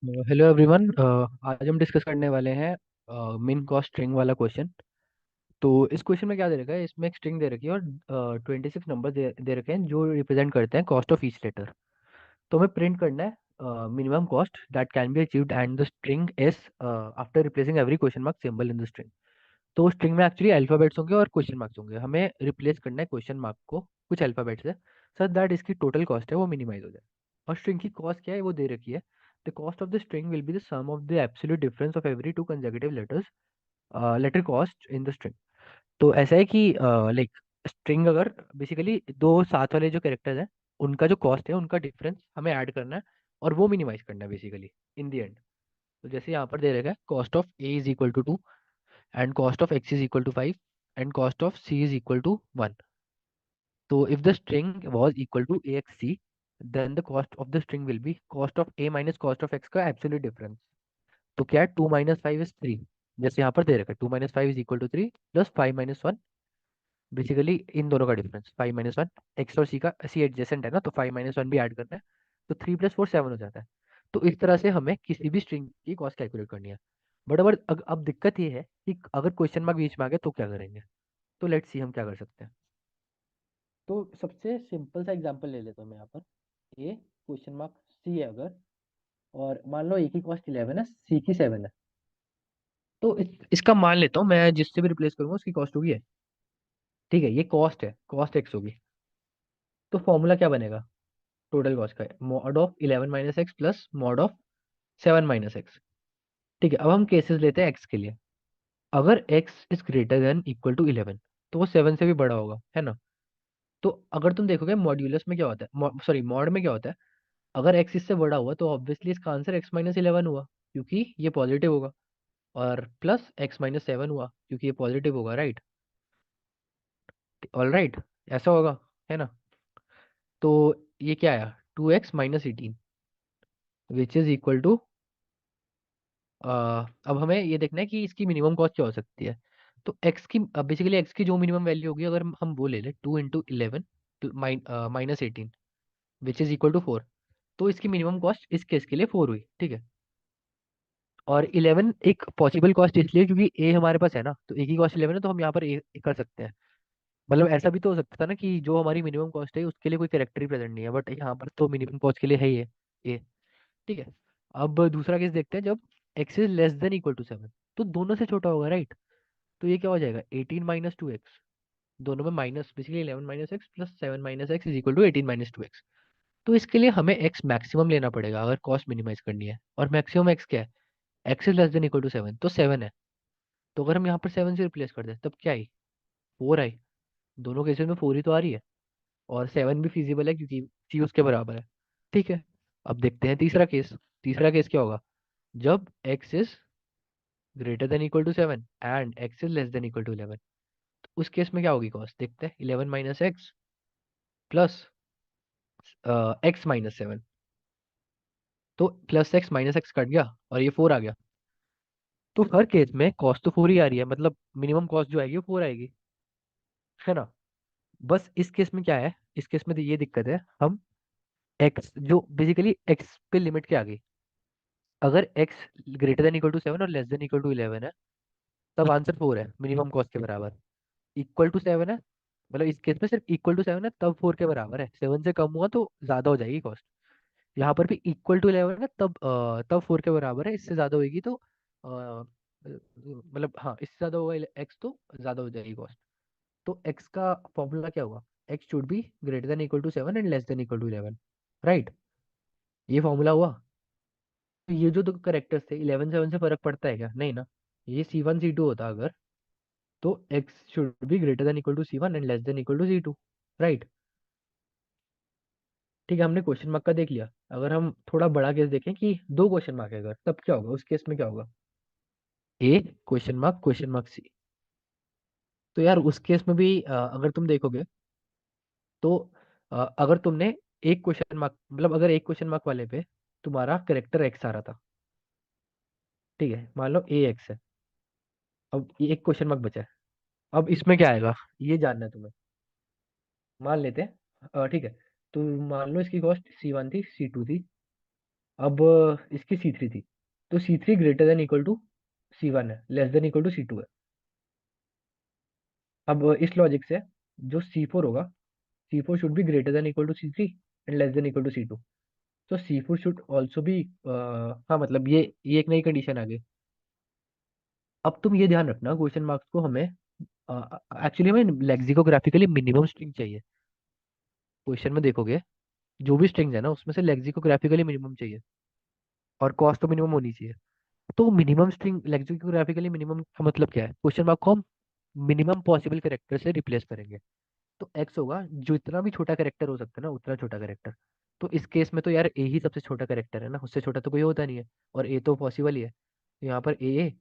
Hello everyone. आज हम discuss करने वाले हैं मिन कॉस्ट स्ट्रिंग वाला क्वेश्चन। तो इस क्वेश्चन में क्या दे रखा है, इसमें एक स्ट्रिंग दे रखी है और 26 नंबर दे रखे हैं जो रिप्रेजेंट करते हैं कॉस्ट ऑफ ईच लेटर। तो हमें प्रिंट करना है minimum cost that can be achieved and the string S after replacing every question mark symbol in the string. तो स्ट्रिंग में एक्चुअली अल्फाबेट्स होंगे और क्वेश्चन मार्क्स होंगे, हमें रिप्लेस करना है क्वेश्चन मार्क को कुछ अल्फाबेट से, सो दैट इसकी टोटल कॉस्ट है वो मिनिमाइज हो जाए। और स्ट्रिंग की कॉस्ट क्या है वो दे रखी है। The cost of the string will be the sum of the absolute difference of every two consecutive letters letter cost in the string. तो ऐसा है कि लाइक स्ट्रिंग अगर बेसिकली दो साथ वाले जो कैरेक्टर्स हैं उनका जो कॉस्ट है उनका डिफरेंस हमें ऐड करना है और वो मिनिमाइज करना है बेसिकली इन द एंड। तो जैसे यहाँ पर दे रखा है cost of A is equal to 2 and cost of x is equal to 5 and cost of c is equal to 1. So if the string was equal to axc, then the cost of the string will be cost of a minus cost of x का absolute difference. तो क्या है 2 - 5 is 3। जैसे यहाँ पर दे रखा है 2 - 5 is equal to 3 plus 5 - 1। Basically इन दोनों का डिफरेंस 5 - 1। एक्स और सी का सी एडजेसेंट है ना, तो 5 - 1 भी ऐड करना है। तो 3 + 4 7 हो जाता है। तो इस तरह से हमें किसी भी स्ट्रिंग की कॉस्ट कैलकुलेट करनी है। बट अब दिक्कत ये है कि अगर क्वेश्चन मार्क बीच में आ गया तो क्या करेंगे। तो लेट्स सी हम क्या कर सकते हैं। तो सबसे सिंपल सा एग्जांपल ले लेता हूँ मैं यहाँ पर। ए क्वेश्चन मार्क सी है अगर, और मान लो ए की कॉस्ट 11 है, सी की 7 है। तो इसका मान लेता हूँ मैं, जिससे भी रिप्लेस करूंगा उसकी कॉस्ट होगी है। ठीक है, ये कॉस्ट है, कॉस्ट एक्स होगी। तो फॉर्मूला क्या बनेगा टोटल कॉस्ट का? Mod of 11 - x plus mod of 7 - x। ठीक है, अब हम केसेस लेते हैं एक्स के लिए। अगर X is greater than equal to 11 तो वो 7 से भी बड़ा होगा, है ना। तो अगर तुम देखोगे मॉड्यूलस में क्या होता है, सॉरी मॉड में क्या होता है, अगर एक्स इससे बड़ा हुआ तो ऑब्वियसली इसका आंसर x - 11 हुआ क्योंकि ये पॉजिटिव होगा, और प्लस x - 7 हुआ क्योंकि ये पॉजिटिव होगा, राइट। ऑल राइट, ऐसा होगा, है ना। तो ये क्या आया 2x - 18 which is equal to, अब हमें ये देखना है कि इसकी मिनिमम कॉस्ट क्या हो सकती है। तो एक्स की बेसिकली एक्स की जो मिनिमम वैल्यू होगी, अगर हम वो ले लें 2 × 11 -18 विच इज इक्वल टू 4, तो इसकी मिनिमम कॉस्ट इस केस के लिए 4 हुई, ठीक है। और 11 एक पॉसिबल कॉस्ट इसलिए क्योंकि ए हमारे पास है ना, तो ए की कॉस्ट 11 है तो हम यहाँ पर ए कर सकते हैं। मतलब ऐसा भी तो हो सकता था ना कि जो हमारी मिनिमम कॉस्ट है उसके लिए कोई कैरेक्टर ही प्रेजेंट नहीं है, बट यहाँ पर तो मिनिमम कॉस्ट के लिए है ही है ए। ठीक है। अब दूसरा केस देखते हैं, जब X is less than equal to 7 तो दोनों से छोटा होगा, राइट। तो ये क्या हो जाएगा 18 - 2x। दोनों में minus, basically 11 - x plus 7 - x is equal to 18 - 2x। तो इसके लिए हमें एक्स मैक्सिमम लेना पड़ेगा अगर कॉस्ट मिनिमाइज करनी है, और मैक्सिमम एक्स क्या है, X is less than equal to 7 तो 7 है। तो अगर हम यहाँ पर 7 से रिप्लेस कर दें तब क्या आई, 4 आई। दोनों केसेस में 4 ही तो आ रही है, और 7 भी फिजिबल है क्योंकि सी उसके बराबर है। ठीक है। अब देखते हैं तीसरा केस। तीसरा केस क्या होगा, जब x is greater than equal to 7 and x is less than equal to 11। तो उस केस में क्या होगी कॉस्ट, देखते हैं 11 - x प्लस x - 7। तो plus x minus x cut गया और ये 4 आ गया। तो हर केस में कॉस्ट तो 4 ही आ रही है, मतलब मिनिमम कॉस्ट जो आएगी वो 4 आएगी, है ना। बस इस केस में क्या है, इस केस में तो ये दिक्कत है, हम एक्स जो बेसिकली एक्स पे लिमिट क्या आ गई, अगर X greater than equal to 7 और लेस देन इक्वल टू 11 है तब आंसर 4 है मिनिमम कॉस्ट के बराबर। इक्वल टू 7 है, मतलब इस केस में सिर्फ इक्वल टू 7 है तब 4 के बराबर है, 7 से कम हुआ तो ज्यादा हो जाएगी कॉस्ट। यहाँ पर भी इक्वल टू 11 है तब 4 के बराबर है, इससे ज्यादा होगी तो मतलब हाँ इससे ज्यादा होगा एक्स तो ज्यादा हो जाएगी कॉस्ट। तो एक्स का फॉर्मूला क्या होगा, X should be greater than equal to 7 and less than equal to 11, right. ये फॉर्मूला हुआ। तो ये जो दो करेक्टर्स थे 11 7 से फर्क पड़ता है क्या, नहीं ना। ये C1 C2 होता अगर, तो x should be greater than equal to C1 and less than equal to C2, right. ठीक है, हमने क्वेश्चन मार्क का देख लिया। अगर हम थोड़ा बड़ा केस देखें कि दो क्वेश्चन मार्क है अगर, तब क्या होगा उस केस में क्या होगा, ए क्वेश्चन मार्क सी। तो यार उस केस में भी अगर तुम देखोगे तो अगर तुमने एक क्वेश्चन मार्क, मतलब अगर एक क्वेश्चन मार्क वाले पे तुम्हारा करेक्टर एक्स आ रहा था, ठीक है, मान लो ए एक्स है। अब ये एक क्वेश्चन मार्क बचा है। अब इसमें क्या आएगा ये जानना है तुम्हें। मान लेते हैं ठीक है, तो मान लो इसकी कॉस्ट C1 थी, C2 थी, अब इसकी C3 थी, तो C3 greater than equal to C1 है, less than equal to C2 है। अब इस लॉजिक से जो C4 होगा, C4 should be greater than equal to C3 and less than equal to C2। तो C4 शुड ऑल्सो बी, हाँ मतलब ये एक नई कंडीशन आ गई। अब तुम ये ध्यान रखना, क्वेश्चन मार्क्स को हमें एक्चुअली हमें लेक्सिकोग्राफिकली मिनिमम स्ट्रिंग चाहिए। क्वेश्चन में देखोगे, जो भी स्ट्रिंग्स है ना उसमें से लेक्सिकोग्राफिकली मिनिमम चाहिए, और कॉस्ट तो मिनिमम होनी चाहिए। तो मिनिमम स्ट्रिंग लेक्सिकोग्राफिकली मिनिमम का मतलब क्या है, क्वेश्चन मार्क को हम मिनिमम पॉसिबल करेक्टर से रिप्लेस करेंगे। तो एक्स होगा जो इतना भी छोटा करेक्टर हो सकता है ना, उतना छोटा करेक्टर। तो इस केस में तो यार ए ही सबसे छोटा करेक्टर है ना, उससे छोटा तो कोई होता नहीं है, और ए तो पॉसिबल ही है। तो यहाँ पर ए,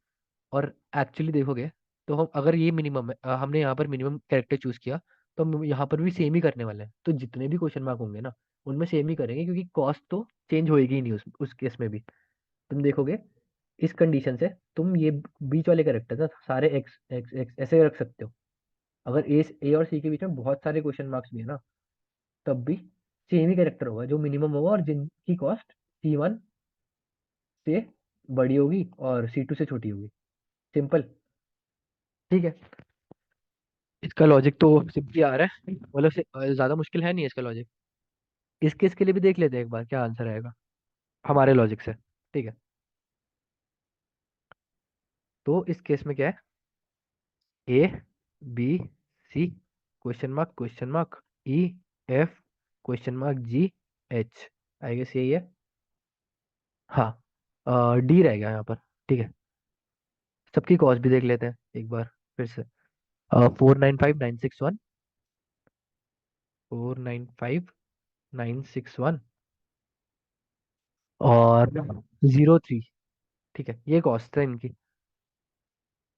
और एक्चुअली देखोगे तो हम अगर ये मिनिमम है, हमने यहाँ पर मिनिमम कैरेक्टर चूज किया, तो हम यहाँ पर भी सेम ही करने वाले हैं। तो जितने भी क्वेश्चन मार्क होंगे ना, उनमें सेम ही करेंगे, क्योंकि कॉस्ट तो चेंज होएगी ही नहीं उस केस में भी। तुम देखोगे इस कंडीशन से तुम ये बीच वाले कैरेक्टर ना सारे एक्स एक्स एक्स ऐसे रख सकते हो। अगर ए और सी के बीच में बहुत सारे क्वेश्चन मार्क्स भी है ना, तब भी सेम ही कैरेक्टर होगा जो मिनिमम होगा, और जिनकी कॉस्ट C1 से बड़ी होगी और C2 से छोटी होगी। सिंपल। ठीक है, इसका लॉजिक तो सिंपली आ रहा है, मतलब ज्यादा मुश्किल है नहीं इसका लॉजिक। इस केस के लिए भी देख लेते हैं एक बार क्या आंसर आएगा हमारे लॉजिक से। ठीक है, तो इस केस में क्या है, A B C question mark E F question mark G H, I guess यही है। हाँ, डी रह गया यहाँ पर। ठीक है, सबकी कॉस्ट भी देख लेते हैं एक बार फिर से। 495961, 495961 और 03। ठीक है, ये कॉस्ट है इनकी।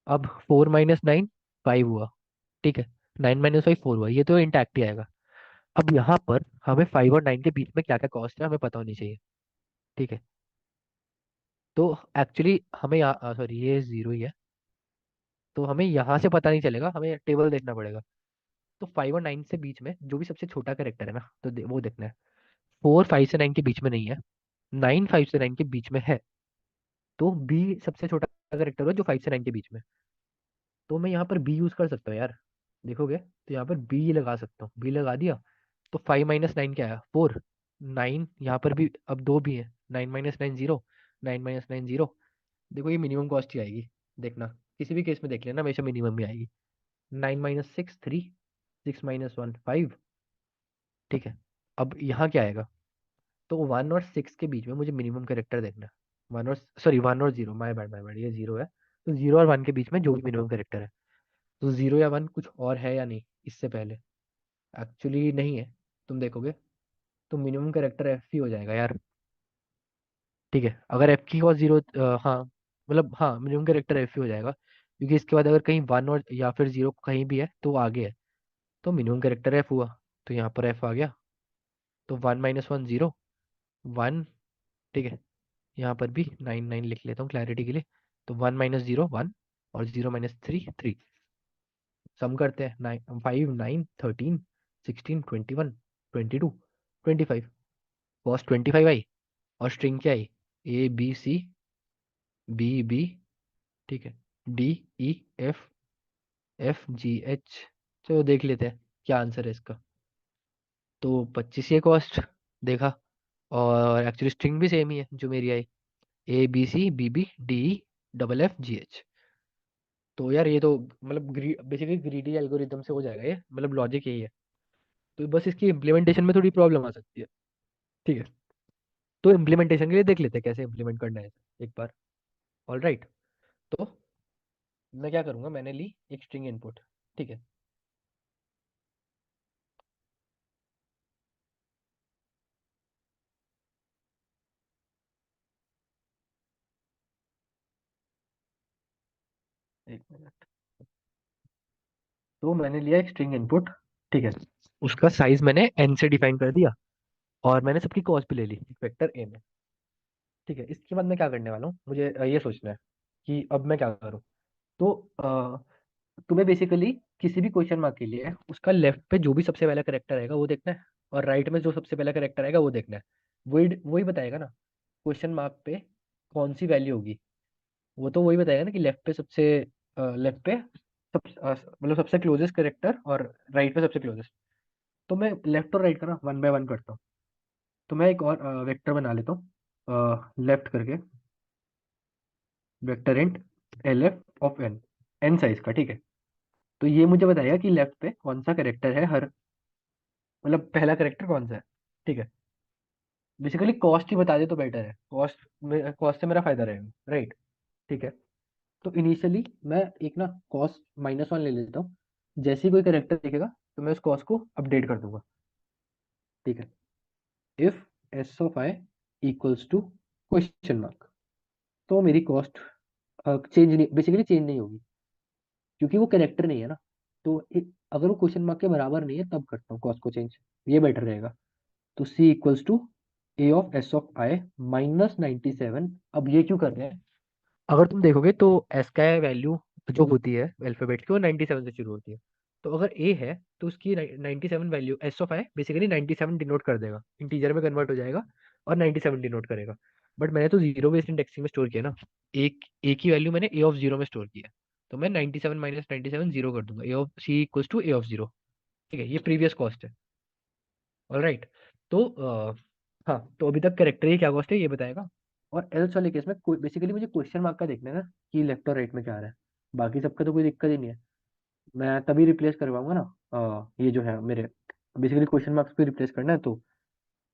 अब 4 - 9 5 हुआ। ठीक है, 9 - 5 4 हुआ, ये तो इंटैक्ट ही आएगा। अब यहाँ पर हमें 5 और 9 के बीच में क्या क्या कॉस्ट है हमें पता होनी चाहिए। ठीक है, तो एक्चुअली हमें यहाँ, सॉरी ये जीरो ही है, तो हमें यहाँ से पता नहीं चलेगा, हमें टेबल देखना पड़ेगा। तो 5 और 9 से बीच में जो भी सबसे छोटा कैरेक्टर है ना, तो वो देखना है। 4 5 से 9 के बीच में नहीं है, 9 5 से 9 के बीच में है, तो बी सबसे छोटा कैरेक्टर हो जो 5 से 9 के बीच में। तो मैं यहाँ पर बी यूज कर सकता हूँ यार, देखोगे तो यहाँ पर बी लगा सकता हूँ, बी लगा दिया। तो 5 - 9 क्या है, 4। 9 यहाँ पर भी अब दो भी है, 9 - 9 0, 9 - 9 0। देखो ये मिनिमम कॉस्ट ही आएगी, देखना किसी भी केस में देख लेना, हमेशा मिनिमम ही आएगी। 9 - 6 3, 6 - 1 5। ठीक है, अब यहाँ क्या आएगा, तो 1 और 6 के बीच में मुझे मिनिमम कैरेक्टर देखना है। 1 और 0, माय बैड ये जीरो है। तो 0 और 1 के बीच में जो भी मिनिमम कैरेक्टर है, तो 0 या 1 कुछ और है या नहीं इससे पहले, एक्चुअली नहीं है। तुम देखोगे तो मिनिमम कैरेक्टर एफ ही हो जाएगा यार। ठीक है, अगर एफ की कॉस्ट जीरो, हाँ मतलब हाँ मिनिमम कैरेक्टर एफ ही हो जाएगा, क्योंकि इसके बाद अगर कहीं 1 और या फिर 0 कहीं भी है तो वो आगे है। तो मिनिमम कैरेक्टर एफ हुआ, तो यहाँ पर एफ आ गया। तो 1 - 1 0, 1। ठीक है, यहाँ पर भी 9 9 लिख लेता हूँ क्लैरिटी के लिए। तो 1 - 0 1, और 0 - 3 3। सम करते हैं, 9 5 9 13 16 21 22 कॉस्ट 25 आई, और स्ट्रिंग क्या I, A B C B B. ठीक है, D E F F G H. चलो देख लेते हैं क्या आंसर है इसका। तो 25 ये कॉस्ट देखा, और एक्चुअली स्ट्रिंग भी सेम ही है जो मेरी आई, A B C B B D E double F G H. तो यार ये तो मतलब बेसिकली ग्रीडी एल्गोरिदम से हो जाएगा ये, मतलब लॉजिक यही है। तो बस इसकी इम्प्लीमेंटेशन में थोड़ी प्रॉब्लम आ सकती है। ठीक है, तो इम्प्लीमेंटेशन के लिए देख लेते हैं कैसे इम्प्लीमेंट करना है इसे एक बार। ऑल राइट, तो मैं क्या करूंगा, मैंने ली एक स्ट्रिंग इनपुट। ठीक है, एक मिनट। तो मैंने लिया एक स्ट्रिंग इनपुट। ठीक है, उसका साइज मैंने एन से डिफाइन कर दिया, और मैंने सबकी कॉस्ट भी ले ली एक वेक्टर ए में। ठीक है, इसके बाद मैं क्या करने वाला हूँ, मुझे ये सोचना है कि अब मैं क्या करूँ। तो तुम्हें बेसिकली किसी भी क्वेश्चन मार्क के लिए उसका लेफ्ट पे जो भी सबसे पहला करेक्टर आएगा वो देखना है, और राइट में जो सबसे पहला करेक्टर आएगा वो देखना है। वही वही बताएगा ना। क्वेश्चन मार्क पे कौन सी वैल्यू होगी, वो तो वही बताएगा ना कि लेफ्ट पे सबसे, लेफ्ट पे मतलब सबसे क्लोजेस्ट करेक्टर और राइट पे सबसे क्लोजेस्ट। तो मैं लेफ्ट और राइट का ना वन बाय वन करता हूँ। तो मैं एक और वेक्टर बना लेता हूँ लेफ्ट करके, vector int L F of N, N size का, ठीक है। तो ये मुझे बताएगा कि लेफ्ट पे कौन सा करेक्टर है, हर मतलब पहला करेक्टर कौन सा है, ठीक है। बेसिकली कॉस्ट ही बता दे तो बेटर है, कॉस्ट से मेरा फायदा रहेगा, राइट। ठीक है। तो इनिशियली मैं एक ना कॉस्ट -1 ले लेता हूँ। जैसे ही कोई करेक्टर दिखेगा तो मैं उस कॉस्ट को अपडेट कर दूंगा, ठीक है। If S of I equals to question mark, तो मेरी कॉस्ट चेंज नहीं, बेसिकली चेंज नहीं होगी, क्योंकि वो करेक्टर नहीं है ना। तो अगर वो क्वेश्चन मार्क के बराबर नहीं है तब करता हूँ कॉस्ट को चेंज, ये बेटर रहेगा। तो C equals to A of S of I -97। अब ये क्यों कर रहे हैं, अगर तुम देखोगे तो एस का वैल्यू जो होती है अल्फाबेट की वो 97 से शुरू होती है। तो अगर ए है तो उसकी 97 value, S of I basically 97 denote कर देगा, इंटीजर में कन्वर्ट हो जाएगा और 97 डिनोट करेगा। बट मैंने तो जीरो बेस्ड इंडेक्सिंग में स्टोर किया ना, एक ही वैल्यू मैंने ए ऑफ जीरो में स्टोर किया है। तो मैं 97 -97 जीरो कर दूंगा, A of C equals to A of zero, ठीक है। ये प्रीवियस कॉस्ट है, ऑलराइट। तो हाँ, तो अभी तक करेक्टर ही क्या कॉस्ट है ये बताएगा। और एल्स वाले केस में बेसिकली मुझे क्वेश्चन मार्क का देखना है ना कि लेफ्ट और राइट में क्या आ रहा है। बाकी सबका तो कोई दिक्कत ही नहीं है। मैं तभी रिप्लेस करवाऊंगा ना, ये जो है मेरे, बेसिकली क्वेश्चन मार्क्स को रिप्लेस करना है, तो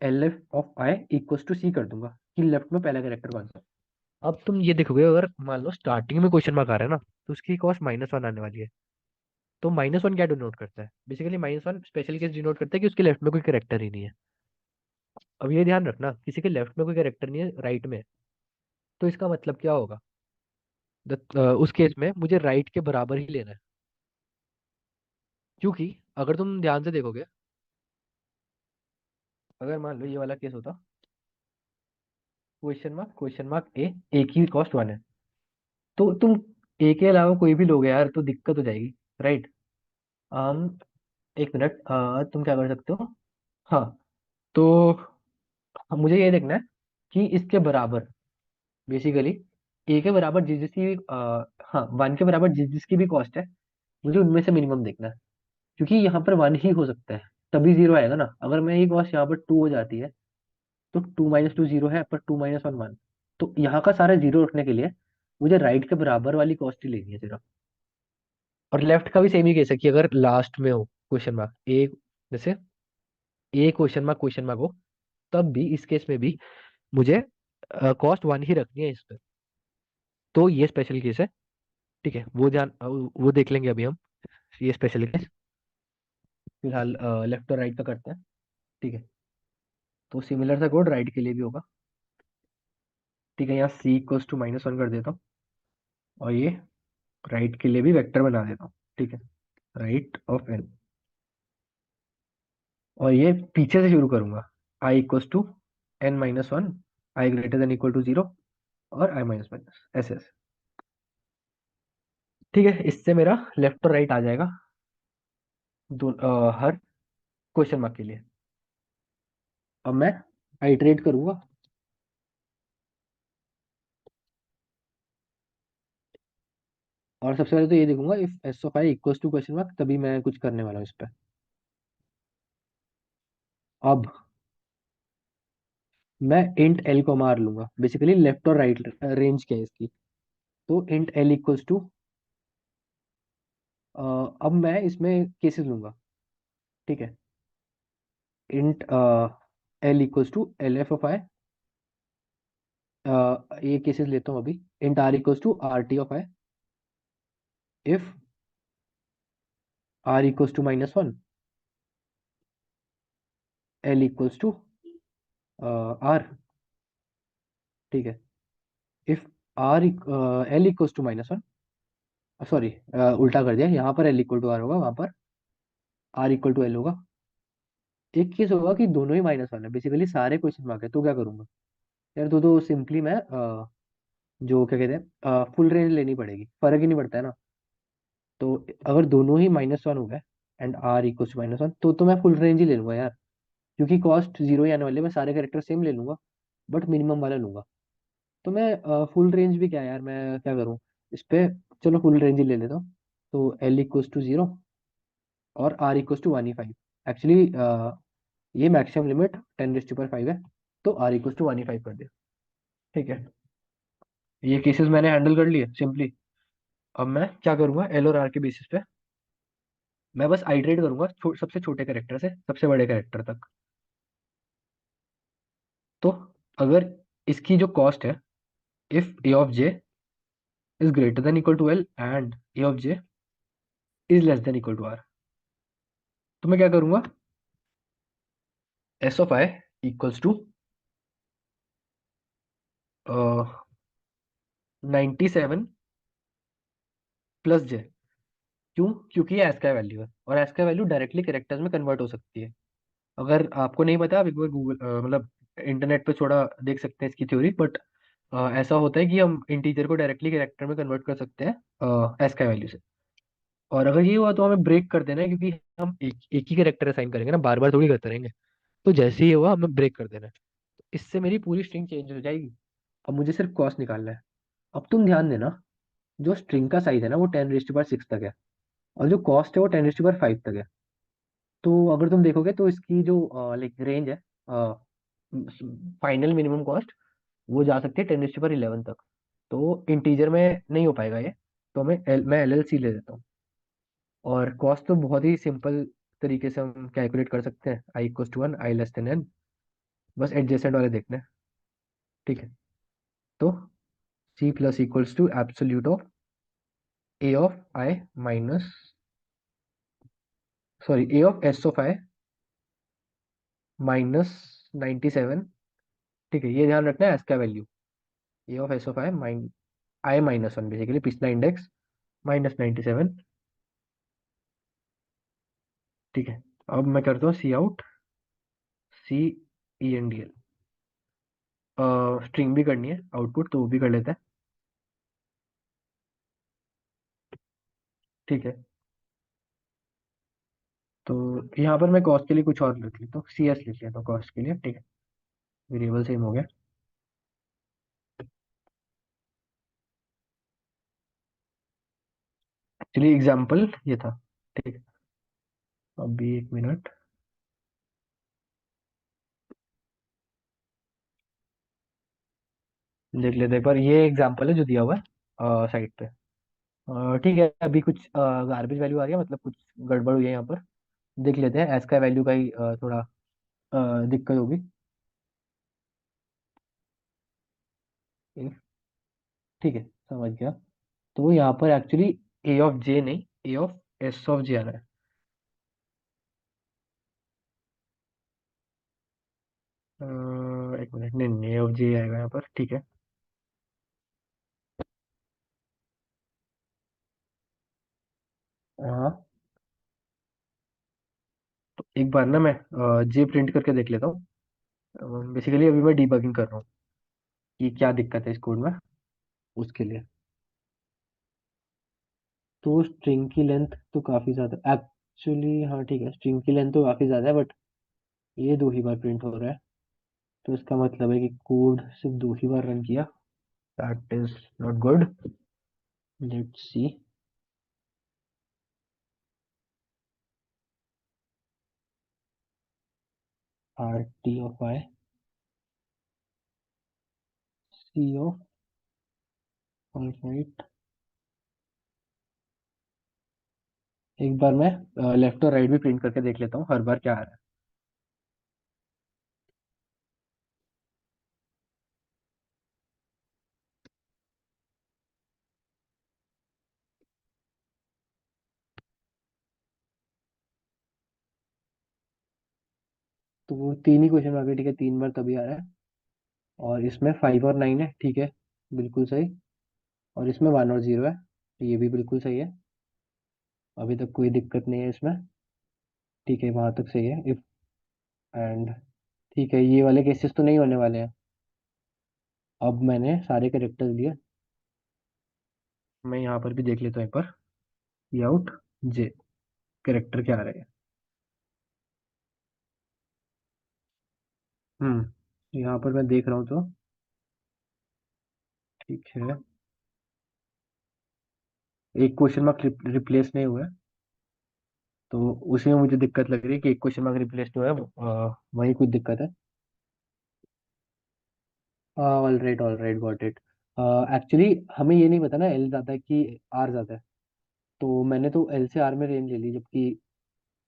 L F of I equals to C कर दूंगा कि लेफ्ट में पहला करेक्टर कौन सा है। अब तुम ये देखोगे, अगर मान लो स्टार्टिंग में क्वेश्चन मार्क आ रहा है ना, तो उसकी कॉस्ट -1 आने वाली है। तो -1 क्या डिनोट करता है, बेसिकली -1 स्पेशल केस डिनोट करता है कि उसके लेफ्ट में कोई करेक्टर ही नहीं है। अब ये ध्यान रखना, किसी के लेफ्ट में कोई कैरेक्टर नहीं है, राइट में है। तो इसका मतलब क्या होगा, उस केस में मुझे राइट के बराबर ही लेना है। क्योंकि अगर तुम ध्यान से देखोगे, अगर मान लो ये वाला केस होता, क्वेश्चन मार्क ए, एक ही कॉस्ट 1 है, तो तुम ए के अलावा कोई भी लोगे यार तो दिक्कत हो जाएगी, राइट। um, एक मिनट, तुम क्या कर सकते हो, हाँ, तो मुझे ये देखना है कि इसके बराबर, बेसिकली ए के बराबर जिस जिसकी भी, हाँ, 1 के बराबर जिस जिसकी भी कॉस्ट है, मुझे उनमें से मिनिमम देखना है। क्योंकि यहाँ पर 1 ही हो सकता है, तभी जीरो आएगा ना। अगर मैं ये कॉस्ट यहाँ पर 2 हो जाती है, तो 2 - 2 जीरो है, पर 2 - 1 1। तो यहाँ का सारा जीरो रखने के लिए मुझे राइट के बराबर वाली कॉस्ट ही लेनी है सिर्फ। और लेफ्ट का भी सेम ही केस है कि अगर लास्ट में हो क्वेश्चन मार्क ए, जैसे ए क्वेश्चन मार्क हो, तब भी इस केस में भी मुझे कॉस्ट 1 ही रखनी है इस पर। तो ये स्पेशल केस है, ठीक है। वो देख लेंगे अभी हम, ये स्पेशल केस। फिलहाल लेफ्ट और राइट का करते हैं, ठीक है। तो सिमिलर सा कोड राइट के लिए भी होगा, ठीक है। यहाँ सी इक्वल्स टू -1 कर देता हूँ, और ये राइट के लिए भी वेक्टर बना देता हूँ, ठीक है। राइट ऑफ एन, और ये पीछे से शुरू करूंगा, I equals to n - 1, I greater than equal to zero, और आई माइनस माइनस ऐसे ऐसे, ठीक है। इससे मेरा लेफ्ट और राइट आ जाएगा हर क्वेश्चन मार्क के लिए। अब मैं आइटरेट करूंगा, और सबसे पहले तो ये देखूंगा if S of I equals to question mark, तभी मैं कुछ करने वाला हूँ इस पे। अब मैं इंट एल को मार लूंगा, बेसिकली लेफ्ट और राइट रेंज क्या है इसकी। तो इंट एल इक्वल्स टू, अब मैं इसमें केसेस लूंगा, ठीक है। Int L equals to L F of I, ये केसेस लेता हूँ अभी। Int R equals to R T of I, if R equals to -1, L equals to R, ठीक है। If R L equals to -1, sorry, उल्टा कर दिया, यहाँ पर एल इक्वल टू आर होगा, वहां पर आर इक्वल टू एल होगा। एक केस होगा कि दोनों ही -1 है, बेसिकली सारे क्वेश्चन मार्क है, तो क्या करूंगा यार, तो सिंपली मैं जो क्या कहते हैं फुल रेंज लेनी पड़ेगी, फर्क ही नहीं पड़ता है ना। तो अगर दोनों ही -1 हो गए एंड आर इक्वल टू -1, तो मैं फुल रेंज ही ले लूंगा यार, क्योंकि कॉस्ट जीरो ही आने वाली है, मैं सारे कैरेक्टर सेम ले लूंगा। बट मिनिमम वाला लूंगा। तो मैं फुल रेंज भी क्या है यार, मैं क्या करूँ इस पे। चलो फुल रेंज ही ले लेता हूँ। तो एल इक्वल्स टू 0 और आर इक्वल्स टू 1/5। एक्चुअली ये मैक्सिमम लिमिट 10⁵ है। तो आर इक्वल्स टू 1/5 कर दिया। ठीक है, ये केसेस मैंने हैंडल कर लिए सिंपली। अब मैं क्या करूंगा, एल और आर के बेसिस पे मैं बस आइटरेट करूंगा सबसे छोटे कैरेक्टर से सबसे बड़े कैरेक्टर तक। तो अगर इसकी जो कॉस्ट है, if A of J is greater than equal to L and A of J is less than equal to R, तो मैं क्या करूंगा, S of I equals to 97 plus J. क्यों? क्योंकि ये एस का वैल्यू है और एस का वैल्यू डायरेक्टली कैरेक्टर्स में कन्वर्ट हो सकती है। अगर आपको नहीं पता, आप एक बार गूगल मतलब इंटरनेट पे थोड़ा देख सकते हैं इसकी थ्योरी। बट ऐसा होता है कि हम इंटीजर को डायरेक्टली कैरेक्टर में कन्वर्ट कर सकते हैं एस का वैल्यू से। और अगर ये हुआ तो हमें ब्रेक कर देना है, क्योंकि हम एक ही कैरेक्टर असाइन करेंगे ना, बार बार थोड़ी करते रहेंगे। तो जैसे ही ये हुआ हमें ब्रेक कर देना है। इससे मेरी पूरी स्ट्रिंग चेंज हो जाएगी। अब मुझे सिर्फ कॉस्ट निकालना है। अब तुम ध्यान देना, जो स्ट्रिंग का साइज है ना वो 10⁶ तक है, और जो कॉस्ट है वो 10⁵ तक है। तो अगर तुम देखोगे तो इसकी जो लाइक रेंज है, फाइनल मिनिमम कॉस्ट, वो जा सकती है 10⁻11 तक। तो इंटीजर में नहीं हो पाएगा ये। तो मैं एल एल सी ले देता हूँ। और कॉस्ट तो बहुत ही सिंपल तरीके से हम कैलकुलेट कर सकते हैं, I equals to 1 I less than N. बस एडजेसेंट वाले देखना है। ठीक है, तो C plus equals to absolute of A of I minus, sorry A of S of I minus 97। ठीक है, ये ध्यान रखना है एस का value, A of S of I माइन आई माइनस 1, बेसिकली पिछला इंडेक्स माइनस 97। ठीक है, अब मैं करता हूँ सी आउट, सी ई एन डी एल। स्ट्रिंग भी करनी है आउटपुट, तो वो भी कर लेते हैं। ठीक है, तो यहाँ पर मैं कॉस्ट के लिए कुछ और लिख लेता हूँ, सी एस लिख लेता हूँ कॉस्ट के लिए। ठीक है, वेरिएबल सेम हो गया। चलिए एग्जाम्पल ये था। ठीक है, अभी एक मिनट देख लेते हैं। पर ये एग्जाम्पल है जो दिया हुआ है साइट पे। ठीक है, अभी कुछ गार्बेज वैल्यू आ रही है, मतलब कुछ गड़बड़ हुई है यहाँ पर। देख लेते हैं, एस का वैल्यू का ही थोड़ा दिक्कत होगी। ठीक है, समझ गया। तो यहाँ पर एक्चुअली ए ऑफ जे नहीं, ए ऑफ एस ऑफ जे आना है। एक मिनट, नहीं नहीं, ए ऑफ जे आएगा यहाँ पर। ठीक है, हाँ। तो एक बार ना मैं जे प्रिंट करके देख लेता हूँ। बेसिकली अभी मैं डीबगिंग कर रहा हूँ कि क्या दिक्कत है इस कोड में, उसके लिए। तो स्ट्रिंग की लेंथ तो काफ़ी ज़्यादा एक्चुअली, हाँ ठीक है, स्ट्रिंग की लेंथ तो काफ़ी ज़्यादा है, बट ये 2 ही बार प्रिंट हो रहा है। तो इसका मतलब है कि कोड सिर्फ 2 ही बार रन किया। That is not good. Let's see. R T of I, C of right. एक बार मैं लेफ्ट और राइट भी प्रिंट करके देख लेता हूँ हर बार क्या आ रहा है। तो वो 3 ही क्वेश्चन आ गए। ठीक है, 3 बार तभी आ रहा है। और इसमें 5 और 9 है, ठीक है, बिल्कुल सही। और इसमें 1 और 0 है, ये भी बिल्कुल सही है। अभी तक कोई दिक्कत नहीं है इसमें। ठीक है, वहां तक सही है। इफ एंड ठीक है, ये वाले केसेस तो नहीं होने वाले हैं। अब मैंने सारे करेक्टर्स लिए। मैं यहाँ पर भी देख लेता हूँ एक बार, सी आउट जे करेक्टर क्या आ रहे हैं। हम्म यहाँ पर मैं देख रहा हूँ तो ठीक है, एक क्वेश्चन मार्क रिप्लेस नहीं हुआ है, तो उसी में मुझे दिक्कत लग रही है कि एक क्वेश्चन मार्क रिप्लेस नहीं हुआ है, वही कुछ दिक्कत है। All right got it. Actually हमें ये नहीं पता ना एल ज्यादा है कि आर ज्यादा है, तो मैंने तो एल से आर में रेंज ले ली, जबकि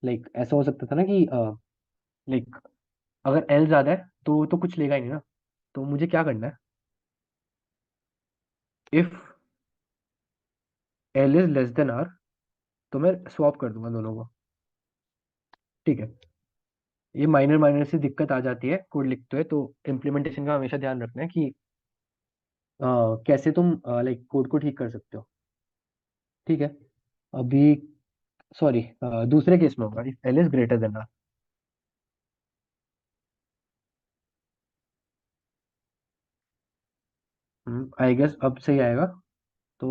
लाइक ऐसा हो सकता था ना कि लाइक अगर एल ज्यादा है तो कुछ लेगा ही नहीं ना। तो मुझे क्या करना है, if L is less than R तो मैं स्वैप कर दूंगा दोनों को। ठीक है, ये माइनर माइनर से दिक्कत आ जाती है कोड लिखते हुए, तो इम्प्लीमेंटेशन का हमेशा ध्यान रखना है कि कैसे तुम लाइक कोड को ठीक कर सकते हो। ठीक है, अभी सॉरी, दूसरे केस में होगा if L is greater than R. I guess अब सही आएगा। तो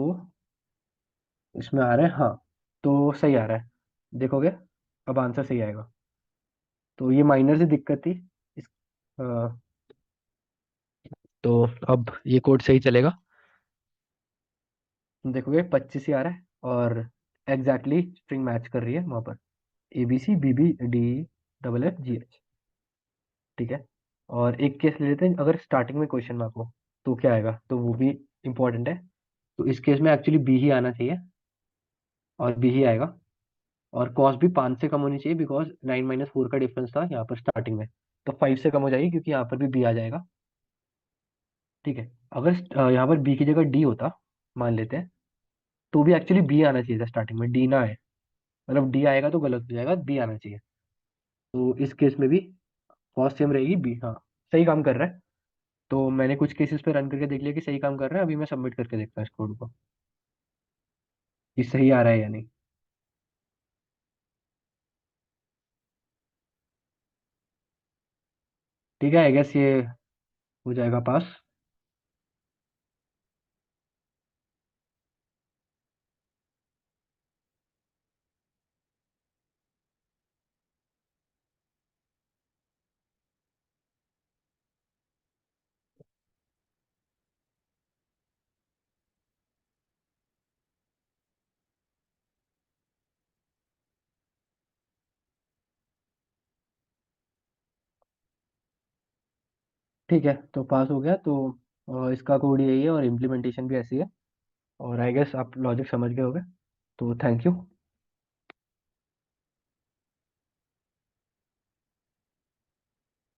इसमें आ रहा है, हाँ, तो सही आ रहा है, देखोगे अब आंसर सही आएगा। तो ये माइनर से दिक्कत थी इस अ, तो अब ये कोड सही चलेगा। देखोगे 25 ही आ रहा है, और एग्जैक्टली स्ट्रिंग मैच कर रही है वहां पर, ABCBBDEFFGH। ठीक है, और एक केस ले लेते हैं अगर स्टार्टिंग में क्वेश्चन मार्क हो तो क्या आएगा, तो वो भी इंपॉर्टेंट है। तो इस केस में एक्चुअली बी ही आना चाहिए, और बी ही आएगा। और कॉस्ट भी 5 से कम होनी चाहिए, बिकॉज 9 - 4 का डिफरेंस था यहाँ पर स्टार्टिंग में, तो 5 से कम हो जाएगी क्योंकि यहाँ पर भी बी आ जाएगा। ठीक है, अगर यहाँ पर बी की जगह डी होता, मान लेते हैं, तो भी एक्चुअली बी आना चाहिए था स्टार्टिंग में, डी ना आए। मतलब डी आएगा तो गलत हो जाएगा, बी आना चाहिए। तो इस केस में भी कॉस्ट सेम रहेगी, बी, हाँ, सही काम कर रहा है। तो मैंने कुछ केसेस पे रन करके देख लिया कि सही काम कर रहा है, अभी मैं सबमिट करके देखता हूँ इस कोड को कि सही आ रहा है या नहीं। ठीक है, आई गेस ये हो जाएगा पास। ठीक है, तो पास हो गया। तो इसका कोड यही है और इम्प्लीमेंटेशन भी ऐसी है, और आई गेस आप लॉजिक समझ गए होगे। तो थैंक यू।